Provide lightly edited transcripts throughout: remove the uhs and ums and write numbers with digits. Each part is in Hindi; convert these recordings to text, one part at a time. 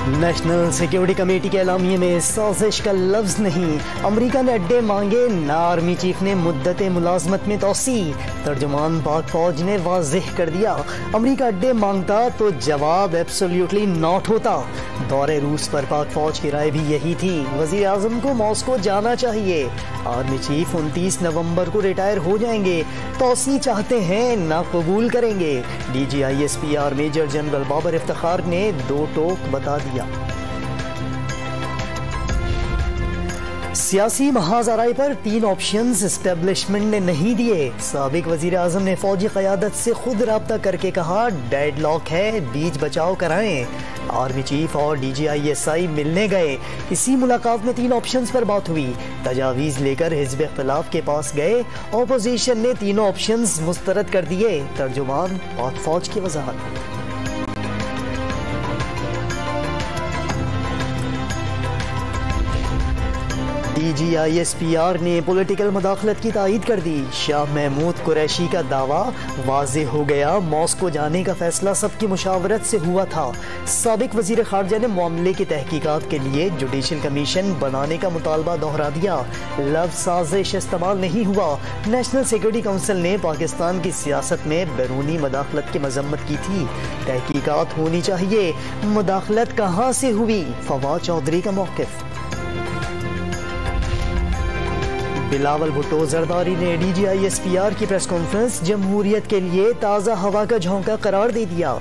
नेशनल सिक्योरिटी कमेटी के एलामिये में साजिश का लफ्ज नहीं, अमरीका ने अड्डे मांगे ना आर्मी चीफ ने मुद्दत मुलाजमत में तोसी। तर्जुमान पाक फौज ने वाज़ेह कर दिया, अमरीका अड्डे मांगता तो जवाब एब्सोल्युटली नॉट होता। दौरे रूस पर पाक फौज की राय भी यही थी, वज़ीर आज़म को मॉस्को जाना चाहिए। आर्मी चीफ 29 नवंबर को रिटायर हो जाएंगे, तोसी चाहते हैं ना कबूल करेंगे। DGISPR major general Babar Iftikhar ने दो टोक बता दिया। सियासी महाजराई पर 3 ऑप्शंस एस्टेब्लिशमेंट ने नहीं दिए। साबिक वजीर आजम ने फौजी क़यादत से खुद राब्ता करके कहा डेडलॉक है, बीच बचाव कराएं। आर्मी चीफ और DGISI मिलने गए। इसी मुलाकात में 3 ऑप्शंस पर बात हुई। तजावीज़ लेकर हिज़्ब इख्तिलाफ के पास गए। ऑपोजिशन ने तीनों ऑप्शंस मुस्तरद कर दिए। तर्जुमान पाक फौज की वजाहत। DGISPR ने पॉलिटिकल मुदाखलत की तायीद कर दी। शाह महमूद कुरैशी का दावा वाज़े हो गया, मॉस्को जाने का फैसला सबकी मुशावरत से हुआ था। साबिक वजीर खारजा ने मामले की तहकीकात के लिए जुडिशल कमीशन बनाने का मुतालबा दोहरा दिया। लफ्ज़ साजिश इस्तेमाल नहीं हुआ। नेशनल सिक्योरिटी काउंसिल ने पाकिस्तान की सियासत में बैरूनी मुदाखलत की मजम्मत की थी। तहकीकात होनी चाहिए, मुदाखलत कहाँ से हुई? फवाद चौधरी का मौक़िफ़। बिलावल भुट्टो जरदारी ने DGISPR की प्रेस कॉन्फ्रेंस जमहूरियत के लिए ताज़ा हवा का झोंका करार दे दिया।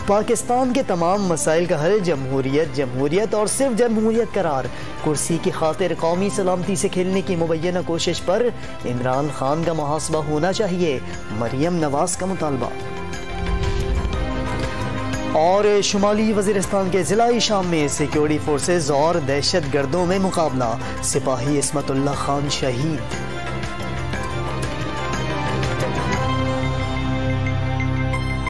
पाकिस्तान के तमाम मसाइल का हल जमहूरियत, जमहूरियत और सिर्फ जमहूरियत करार। कुर्सी की खातिर कौमी सलामती से खेलने की मुबैना कोशिश पर इमरान खान का मुहासबा होना चाहिए। मरियम नवाज का मुतालबा। और शुमाली वजीरिस्तान के ज़िला शाम में सिक्योरिटी फोर्सेज और दहशत गर्दों में मुकाबला। सिपाही इस्मतुल्लाह खान शहीद।